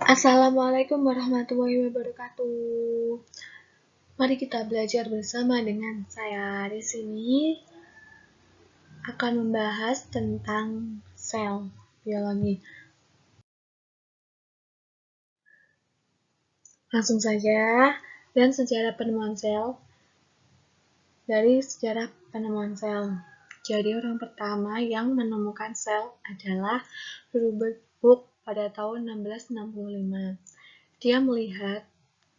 Assalamualaikum warahmatullahi wabarakatuh. Mari kita belajar bersama dengan saya. Di sini akan membahas tentang sel biologi. Langsung saja, dan sejarah penemuan sel. Dari sejarah penemuan sel. Jadi orang pertama yang menemukan sel adalah Robert Hooke pada tahun 1665. Dia melihat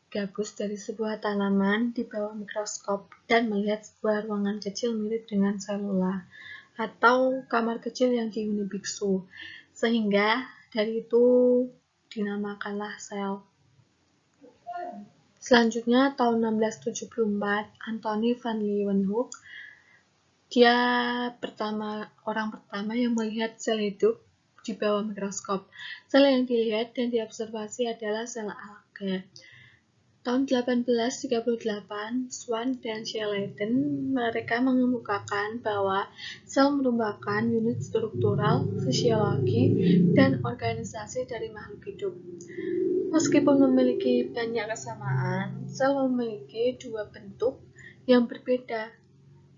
gabus dari sebuah tanaman di bawah mikroskop dan melihat sebuah ruangan kecil mirip dengan selula atau kamar kecil yang dihuni biksu, sehingga dari itu dinamakanlah sel. Selanjutnya tahun 1674, Anthony van Leeuwenhoek, dia orang pertama yang melihat sel hidup di bawah mikroskop. Sel yang dilihat dan diobservasi adalah sel alga. Tahun 1838, Swan dan Schleiden mereka mengemukakan bahwa sel merupakan unit struktural, fisiologi, dan organisasi dari makhluk hidup. Meskipun memiliki banyak kesamaan, sel memiliki dua bentuk yang berbeda,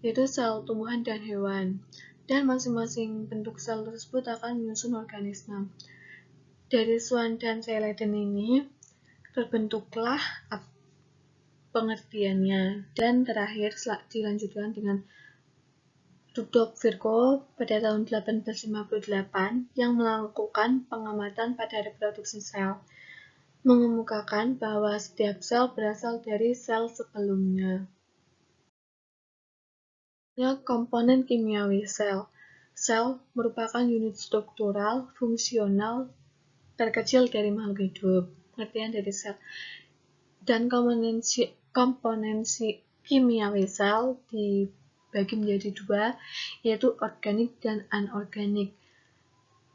yaitu sel tumbuhan dan hewan, dan masing-masing bentuk sel tersebut akan menyusun organisme. Dari Swan dan Schleiden ini terbentuklah pengertiannya, dan terakhir dilanjutkan dengan Rudolf Virchow pada tahun 1858 yang melakukan pengamatan pada reproduksi sel, mengemukakan bahwa setiap sel berasal dari sel sebelumnya. Komponen kimiawi sel. Sel merupakan unit struktural, fungsional, terkecil dari makhluk hidup. Pengertian dari sel. Dan komponensi kimiawi sel dibagi menjadi dua, yaitu organik dan anorganik.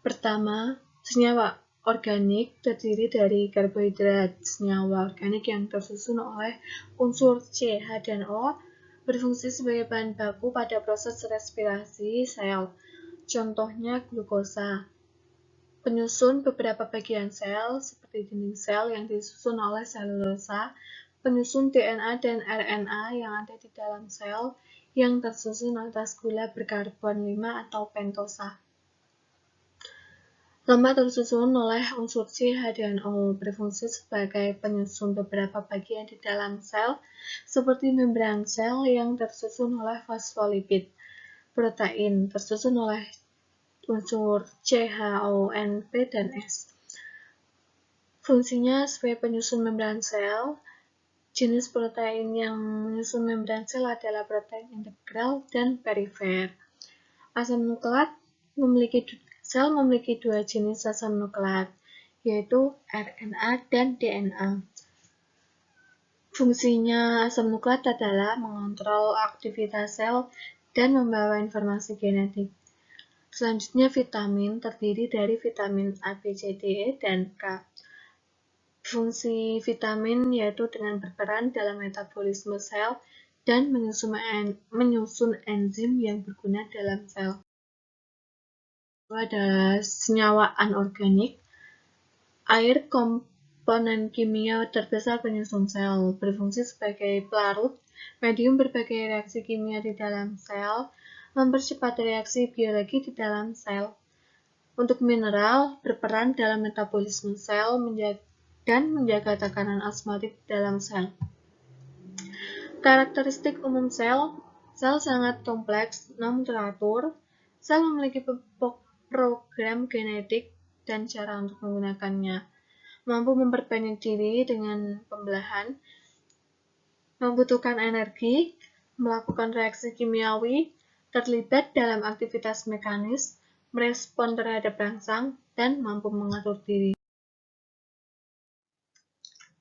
Pertama, senyawa organik terdiri dari karbohidrat. Senyawa organik yang tersusun oleh unsur C, H, dan O berfungsi sebagai bahan baku pada proses respirasi sel. Contohnya glukosa. Penyusun beberapa bagian sel, seperti dinding sel yang disusun oleh selulosa, penyusun DNA dan RNA yang ada di dalam sel, yang tersusun atas gula berkarbon 5 atau pentosa. Lemak tersusun oleh unsur C, H, dan O, berfungsi sebagai penyusun beberapa bagian di dalam sel, seperti membran sel yang tersusun oleh fosfolipid. Protein tersusun oleh unsur C, H, O, N, P, dan S. Fungsinya sebagai penyusun membran sel. Jenis protein yang menyusun membran sel adalah protein integral dan perifer. Asam nukleat sel memiliki dua jenis asam nukleat, yaitu RNA dan DNA. Fungsinya asam nukleat adalah mengontrol aktivitas sel dan membawa informasi genetik. Selanjutnya vitamin terdiri dari vitamin A, B, C, D, E, dan K. Fungsi vitamin yaitu dengan berperan dalam metabolisme sel dan menyusun enzim yang berguna dalam sel. Ada senyawa anorganik. Air komponen kimia terbesar penyusun sel, berfungsi sebagai pelarut, medium berbagai reaksi kimia di dalam sel, mempercepat reaksi biologi di dalam sel. Untuk mineral, berperan dalam metabolisme sel dan menjaga tekanan osmotik dalam sel. Karakteristik umum sel sangat kompleks, namun teratur. Sel memiliki program genetik dan cara untuk menggunakannya. Mampu memperbanyak diri dengan pembelahan, membutuhkan energi, melakukan reaksi kimiawi, terlibat dalam aktivitas mekanis, merespon terhadap rangsang, dan mampu mengatur diri.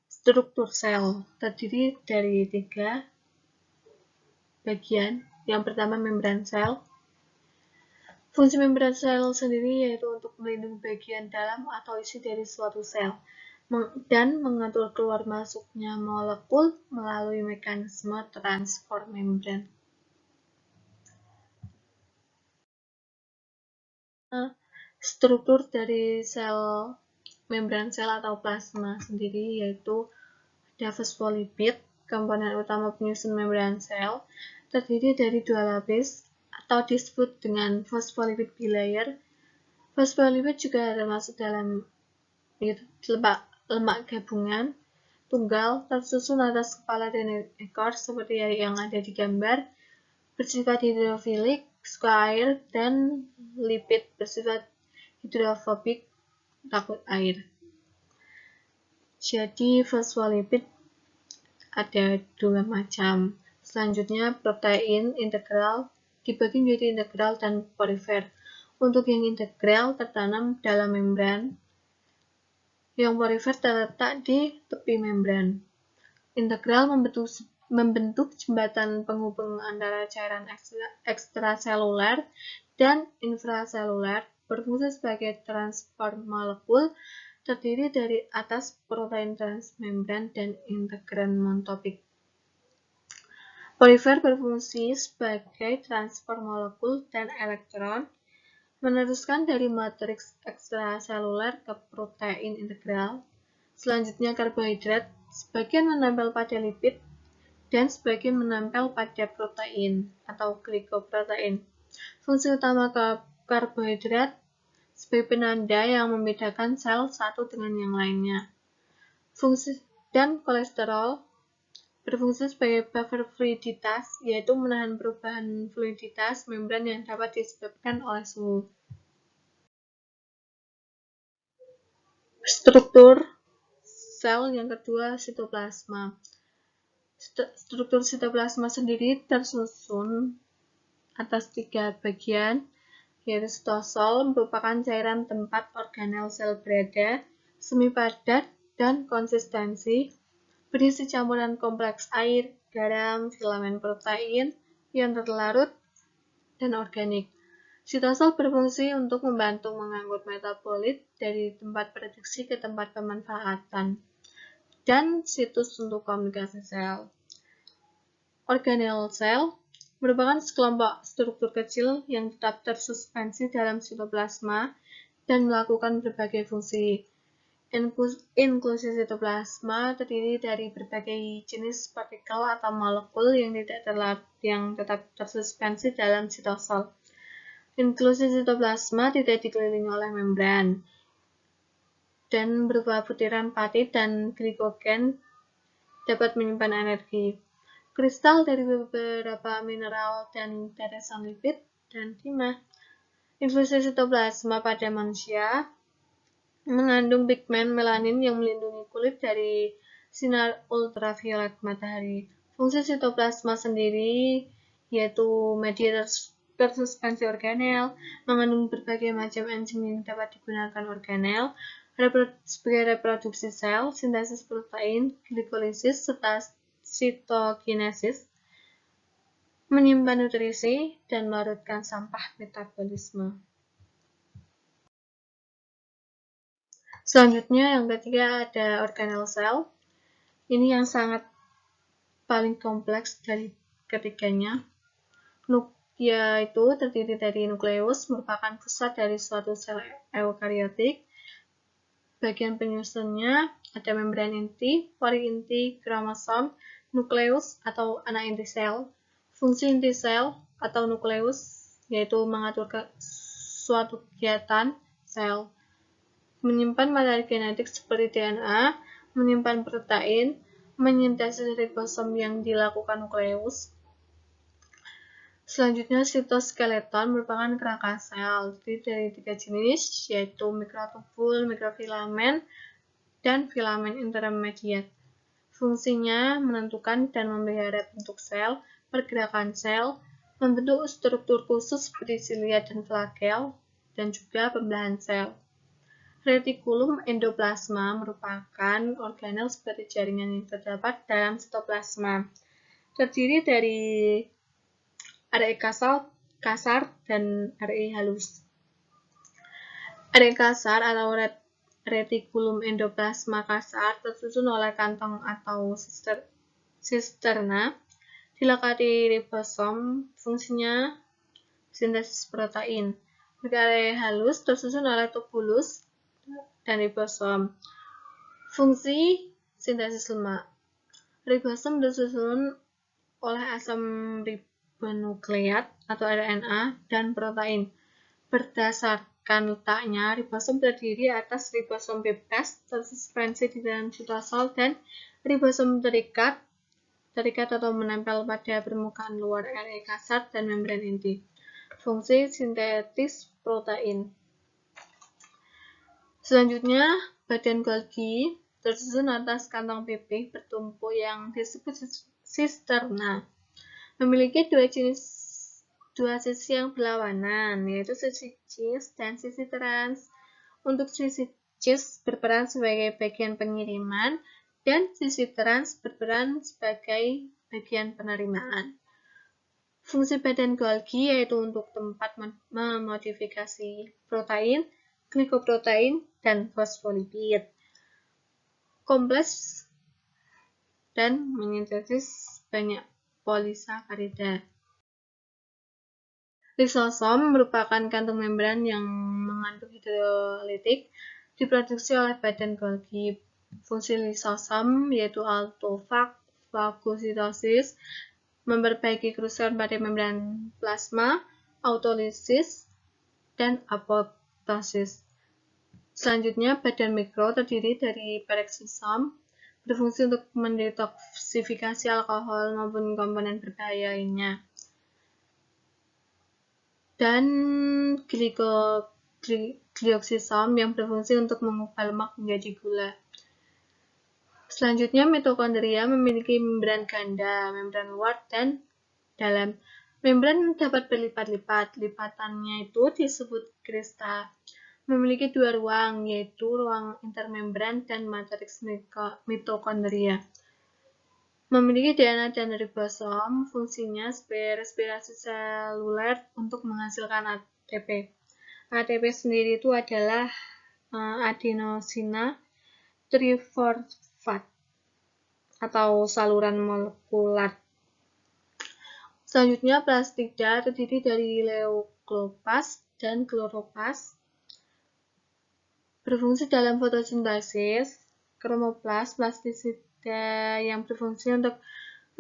Struktur sel terdiri dari 3 bagian. Yang pertama, membran sel. Fungsi membran sel sendiri yaitu untuk melindungi bagian dalam atau isi dari suatu sel dan mengatur keluar masuknya molekul melalui mekanisme transport membran. Struktur dari sel membran sel atau plasma sendiri, yaitu ada fosfolipid, komponen utama penyusun membran sel, terdiri dari 2 lapis atau disebut dengan fosfolipid bilayer. Fosfolipid juga termasuk dalam lemak gabungan tunggal tersusun atas kepala dan ekor seperti yang ada di gambar, bersifat hidrofilik, suka air, dan lipid bersifat hidrofobik, takut air. Jadi fosfolipid ada 2 macam. Selanjutnya protein integral dibagi menjadi integral dan polifer. Untuk yang integral tertanam dalam membran, yang polifer terletak di tepi membran. Integral membentuk jembatan penghubung antara cairan ekstraseluler dan infraseluler, berfungsi sebagai transport molekul, terdiri dari atas protein transmembran dan integran monotopik. Polifer berfungsi sebagai transport molekul dan elektron, meneruskan dari matriks ekstraseluler ke protein integral. Selanjutnya karbohidrat, sebagian menempel pada lipid dan sebagian menempel pada protein atau glikoprotein. Fungsi utama karbohidrat sebagai penanda yang membedakan sel satu dengan yang lainnya. Fungsi dan kolesterol berfungsi sebagai buffer fluiditas, yaitu menahan perubahan fluiditas membran yang dapat disebabkan oleh suhu. Struktur sel yang kedua, sitoplasma. Struktur sitoplasma sendiri tersusun atas 3 bagian, yaitu sitosol merupakan cairan tempat organel sel berada, semi padat dan konsistensi, berisi campuran kompleks air, garam, filamen protein, ion terlarut, dan organik. Sitosol berfungsi untuk membantu mengangkut metabolit dari tempat produksi ke tempat pemanfaatan, dan situs untuk komunikasi sel. Organel sel merupakan sekelompok struktur kecil yang tetap tersuspensi dalam sitoplasma dan melakukan berbagai fungsi. Inklusi sitoplasma terdiri dari berbagai jenis partikel atau molekul yang tetap tersuspensi dalam sitosol. Inklusi sitoplasma tidak dikelilingi oleh membran dan berupa butiran patid dan glikogen dapat menyimpan energi. Kristal dari beberapa mineral dan teresan lipid dan timah. Infusi sitoplasma pada manusia mengandung pigmen melanin yang melindungi kulit dari sinar ultraviolet matahari. Fungsi sitoplasma sendiri yaitu media tersuspensi organel, mengandung berbagai macam enzim yang dapat digunakan organel sebagai reproduksi sel, sintesis protein, glikolisis, serta sitokinesis, menyimpan nutrisi, dan melarutkan sampah metabolisme. Selanjutnya yang ketiga ada organel sel. Ini yang sangat paling kompleks dari ketiganya. Yaitu terdiri dari nukleus, merupakan pusat dari suatu sel eukariotik. Bagian penyusunnya ada membran inti, pori inti, kromosom, nukleus atau anak inti sel. Fungsi inti sel atau nukleus yaitu mengatur suatu kegiatan sel, menyimpan materi genetik seperti DNA, menyimpan protein, menyintesis ribosom yang dilakukan nukleus. Selanjutnya sitoskeleton merupakan kerangka sel, terdiri dari 3 jenis, yaitu mikrotubul, mikrofilamen, dan filamen intermediate. Fungsinya menentukan dan memelihara bentuk sel, pergerakan sel, membentuk struktur khusus seperti silia dan flagel, dan juga pembelahan sel. Retikulum endoplasma merupakan organel seperti jaringan yang terdapat dalam sitoplasma. Terdiri dari RE kasar dan RE halus. RE kasar atau retikulum endoplasma kasar tersusun oleh kantong atau sisterna, dilekati ribosom, fungsinya sintesis protein. RE halus tersusun oleh tubulus dan ribosom. Fungsi sintesis lemak. Ribosom disusun oleh asam ribonukleat atau RNA dan protein. Berdasarkan letaknya, ribosom terdiri atas ribosom bebas tersuspensi di dalam sitosol dan ribosom terikat atau menempel pada permukaan luar RE kasar dan membran inti. Fungsi sintetis protein. Selanjutnya, badan Golgi tersusun atas kantong pipih bertumpuk yang disebut sisterna. Memiliki dua sisi yang berlawanan, yaitu sisi cis dan sisi trans. Untuk sisi cis berperan sebagai bagian pengiriman dan sisi trans berperan sebagai bagian penerimaan. Fungsi badan Golgi yaitu untuk tempat memodifikasi protein, glikoprotein, dan fosfolipid kompleks dan menyintesis banyak polisakarida. Lisosom merupakan kantung membran yang mengandung hidrolitik diproduksi oleh badan Golgi. Fungsi lisosom yaitu autofagositosis, memperbaiki kerusakan pada membran plasma, autolisis, dan apoptosis. Selanjutnya, badan mikro terdiri dari peroksisom, berfungsi untuk mendetoksifikasi alkohol maupun komponen berbahaya lainnya. Dan glioksisom yang berfungsi untuk mengubah lemak menjadi gula. Selanjutnya, mitokondria memiliki membran ganda, membran luar dan dalam. Membran dapat berlipat-lipat. Lipatannya itu disebut krista. Memiliki dua ruang, yaitu ruang intermembran dan matriks mitokondria. Memiliki DNA dan ribosom, fungsinya sebagai respirasi seluler untuk menghasilkan ATP. ATP sendiri itu adalah adenosina trifosfat atau saluran molekular. Selanjutnya, plastida terdiri dari leuklopas dan kloroplast. Berfungsi dalam fotosintesis, kromoplas, plastisida yang berfungsi untuk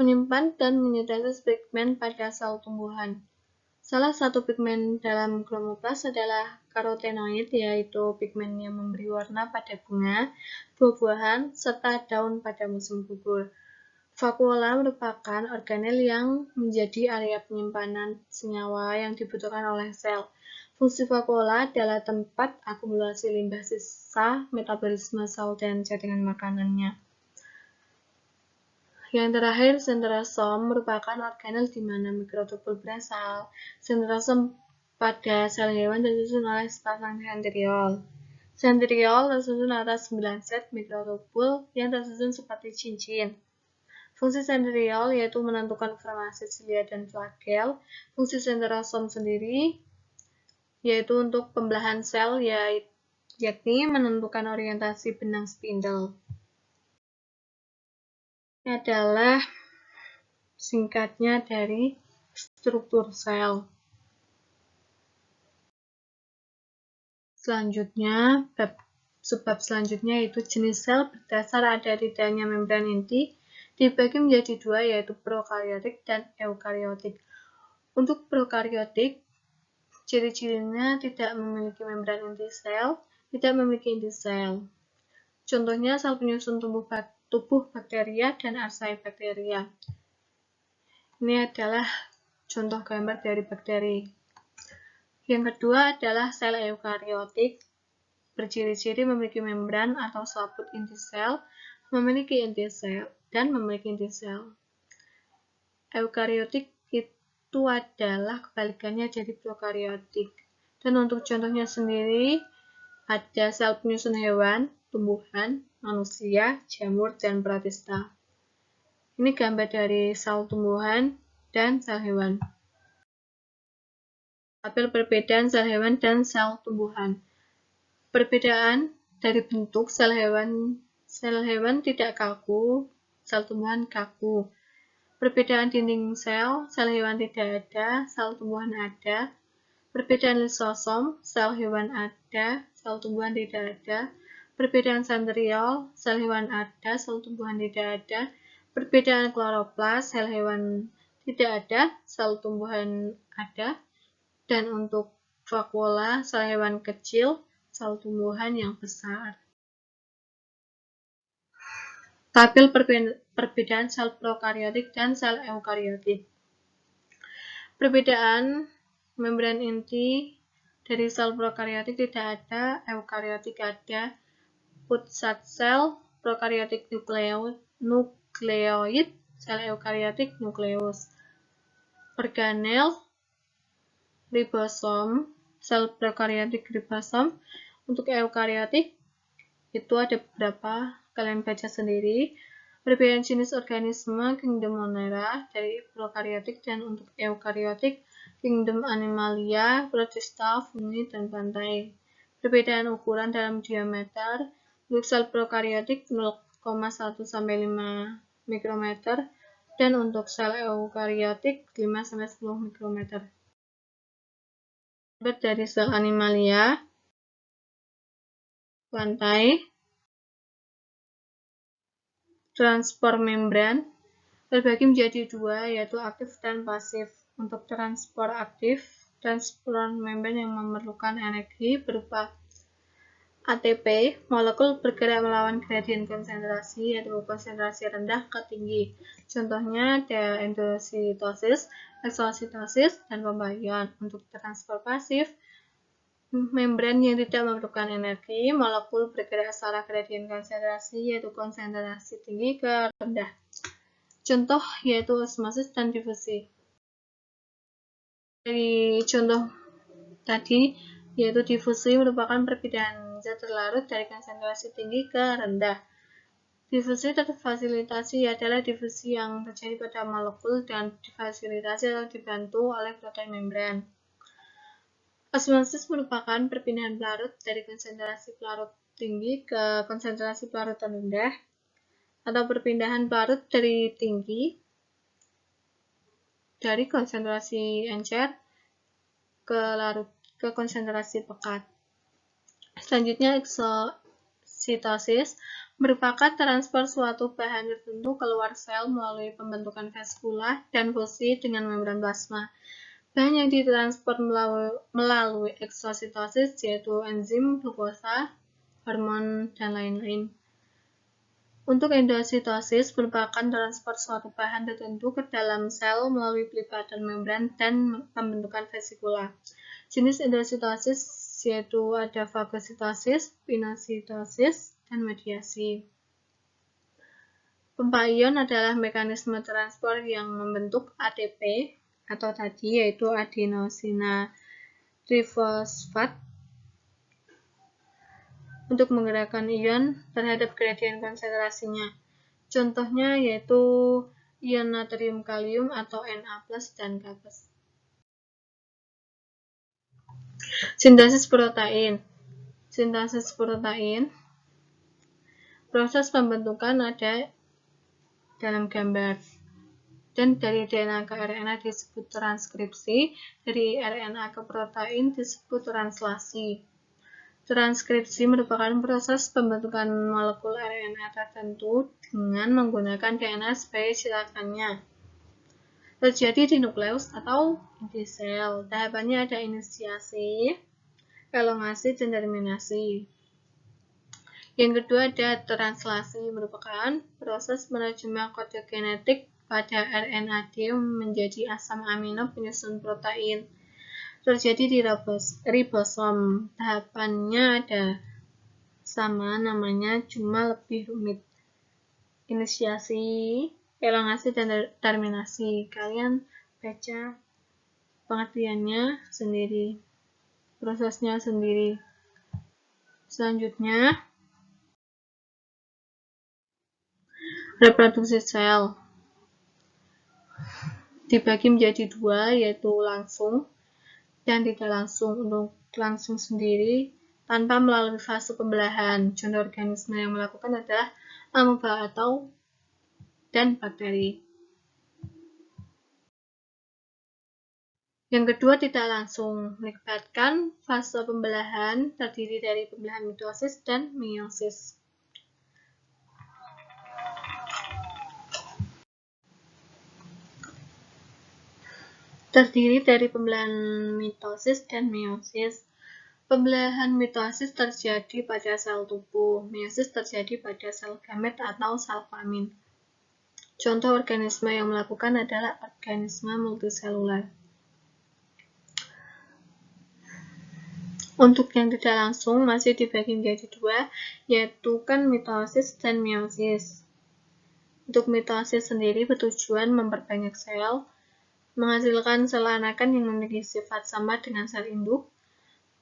menyimpan dan menyintesis pigmen pada sel tumbuhan. Salah satu pigmen dalam kromoplas adalah karotenoid, yaitu pigmen yang memberi warna pada bunga, buah-buahan, serta daun pada musim gugur. Vakuola merupakan organel yang menjadi area penyimpanan senyawa yang dibutuhkan oleh sel. Fungsi vakuola adalah tempat akumulasi limbah sisa metabolisme sel dan jaringan makanannya. Yang terakhir, senterosom merupakan organel di mana mikrotubul berasal. Senterosom pada sel hewan tersusun oleh sepasang sentriol. Sentriol tersusun atas 9 set mikrotubul yang tersusun seperti cincin. Fungsi sentriol yaitu menentukan formasi silia dan flagel. Fungsi senterosom sendiri yaitu untuk pembelahan sel, yakni menentukan orientasi benang spindle. Ini adalah singkatnya dari struktur sel. Selanjutnya, subbab selanjutnya yaitu jenis sel berdasar ada tidaknya membran inti dibagi menjadi dua, yaitu prokariotik dan eukariotik. Untuk prokariotik, ciri-cirinya tidak memiliki membran inti sel, tidak memiliki inti sel. Contohnya sel penyusun tubuh bakteria dan archaebacteria. Ini adalah contoh gambar dari bakteri. Yang kedua adalah sel eukariotik, berciri-ciri memiliki membran atau selaput inti sel, memiliki inti sel, dan memiliki inti sel. Eukariotik itu adalah kebalikannya dari prokariotik. Dan untuk contohnya sendiri, ada sel penyusun hewan, tumbuhan, manusia, jamur, dan protista. Ini gambar dari sel tumbuhan dan sel hewan. Tabel perbedaan sel hewan dan sel tumbuhan. Perbedaan dari bentuk sel hewan tidak kaku, sel tumbuhan kaku. Perbedaan dinding sel hewan tidak ada, sel tumbuhan ada. Perbedaan lisosom, sel hewan ada, sel tumbuhan tidak ada. Perbedaan sentriol, sel hewan ada, sel tumbuhan tidak ada. Perbedaan kloroplas, sel hewan tidak ada, sel tumbuhan ada. Dan untuk vakuola, sel hewan kecil, sel tumbuhan yang besar. Tabel perbedaan sel prokariotik dan sel eukariotik. Perbedaan membran inti dari sel prokariotik tidak ada, eukariotik ada. Pusat sel prokariotik nukleoid, sel eukariotik nukleus. Organel ribosom, sel prokariotik ribosom. Untuk eukariotik itu ada beberapa, kalian baca sendiri. Perbedaan jenis organisme kingdom Monera dari prokariotik dan untuk eukariotik kingdom Animalia, Protista, Fungi, dan Pantai. Perbedaan ukuran dalam diameter untuk sel prokariotik 0,1 sampai 5 mikrometer dan untuk sel eukariotik 5 sampai 10 mikrometer. Dari sel Animalia, Pantai, transport membran terbagi menjadi dua, yaitu aktif dan pasif. Untuk transport aktif, transport membran yang memerlukan energi berupa ATP, molekul bergerak melawan gradien konsentrasi, yaitu konsentrasi rendah ke tinggi. Contohnya ada endositosis, eksositosis, dan pembahyan. Untuk transport pasif, membran yang tidak memerlukan energi, molekul bergerak secara gradien konsentrasi, yaitu konsentrasi tinggi ke rendah. Contoh yaitu osmosis dan difusi. Dari contoh tadi, yaitu difusi merupakan perpindahan zat terlarut dari konsentrasi tinggi ke rendah. Difusi terfasilitasi adalah difusi yang terjadi pada molekul dan difasilitasi atau dibantu oleh protein membran. Osmosis merupakan perpindahan pelarut dari konsentrasi pelarut tinggi ke konsentrasi pelarut rendah, atau perpindahan pelarut dari tinggi dari konsentrasi encer ke konsentrasi pekat. Selanjutnya, eksositosis merupakan transfer suatu bahan tertentu keluar sel melalui pembentukan vaskula dan fusi dengan membran plasma. Bahan yang ditransfer melalui eksositosis yaitu enzim, glukosa, hormon, dan lain-lain. Untuk endositosis merupakan transfer suatu bahan tertentu ke dalam sel melalui pelipatan membran dan pembentukan vesikula. Jenis endositosis yaitu ada fagositosis, pinositosis, dan mediasi. Pompa ion adalah mekanisme transfer yang membentuk ATP atau tadi yaitu adenosina trifosfat untuk menggerakkan ion terhadap gradien konsentrasinya. Contohnya yaitu ion natrium kalium atau Na+ dan K+. Sintesis protein. Sintesis protein. Proses pembentukan ada dalam gambar. Dan dari DNA ke RNA disebut transkripsi, dari RNA ke protein disebut translasi. Transkripsi merupakan proses pembentukan molekul RNA tertentu dengan menggunakan DNA sebagai cetakannya. Terjadi di nukleus atau di sel. Tahapannya ada inisiasi, elongasi, dan terminasi. Yang kedua ada translasi, merupakan proses menerjemah kode genetik pada RNA-D menjadi asam amino penyusun protein. Terjadi di ribosom. Tahapannya ada sama namanya, cuma lebih rumit. Inisiasi, elongasi, dan terminasi. Kalian baca pengertiannya sendiri, prosesnya sendiri. Selanjutnya, reproduksi sel dibagi menjadi dua, yaitu langsung dan tidak langsung. Untuk langsung sendiri tanpa melalui fase pembelahan. Contoh organisme yang melakukan adalah amoeba dan bakteri. Yang kedua, tidak langsung, melibatkan fase pembelahan terdiri dari pembelahan mitosis dan meiosis. Terdiri dari pembelahan mitosis dan meiosis. Pembelahan mitosis terjadi pada sel tubuh, meiosis terjadi pada sel gamet atau sel kelamin. Contoh organisme yang melakukan adalah organisme multiselular. Untuk yang tidak langsung masih dibagi menjadi dua, yaitu kan mitosis dan meiosis. Untuk mitosis sendiri bertujuan memperbanyak sel, menghasilkan sel anakan yang memiliki sifat sama dengan sel induk.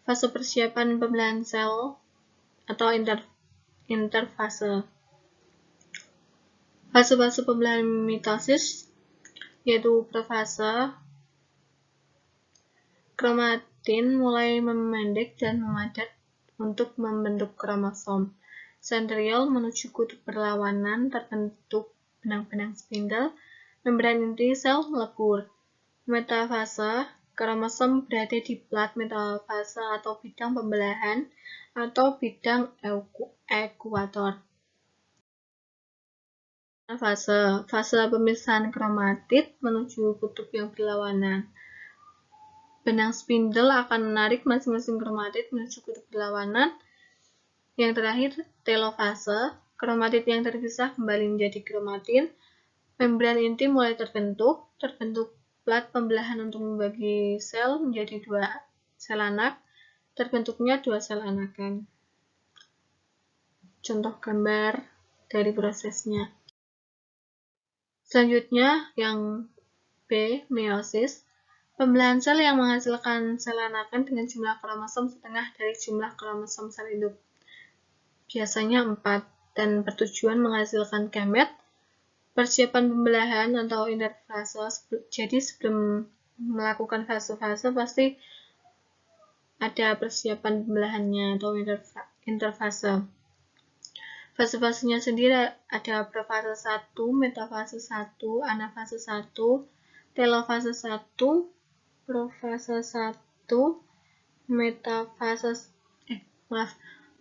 Fase persiapan pembelahan sel atau interfase. Fase-fase pembelahan mitosis yaitu profase, kromatin mulai memendek dan memadat untuk membentuk kromosom. Sentriol menuju kutub berlawanan, terbentuk benang-benang spindle, membran inti sel melebur. Metafase, kromosom berada di plat metafase atau bidang pembelahan atau bidang ekuator. Fase pemisahan kromatid menuju kutub yang berlawanan. Benang spindle akan menarik masing-masing kromatid menuju kutub berlawanan. Yang terakhir, telofase, kromatid yang terpisah kembali menjadi kromatin. Membran inti mulai terbentuk plat pembelahan untuk membagi sel menjadi dua sel anak, terbentuknya dua sel anakan. Contoh gambar dari prosesnya. Selanjutnya, yang B, meiosis. Pembelahan sel yang menghasilkan sel anakan dengan jumlah kromosom setengah dari jumlah kromosom sel induk. Biasanya 4, dan bertujuan menghasilkan gamet. Persiapan pembelahan atau interfase. Jadi sebelum melakukan fase-fase pasti ada persiapan pembelahannya atau interfase. Fase-fasenya sendiri ada profase 1, metafase 1, anafase 1, telofase 1, profase 1,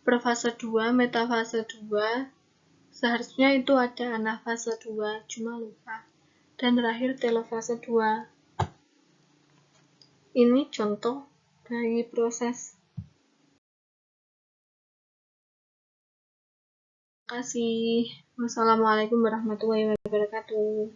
profase 2, metafase 2. Seharusnya itu ada anafase 2, cuma lupa. Dan terakhir telofase 2. Ini contoh dari proses. Terima kasih. Wassalamualaikum warahmatullahi wabarakatuh.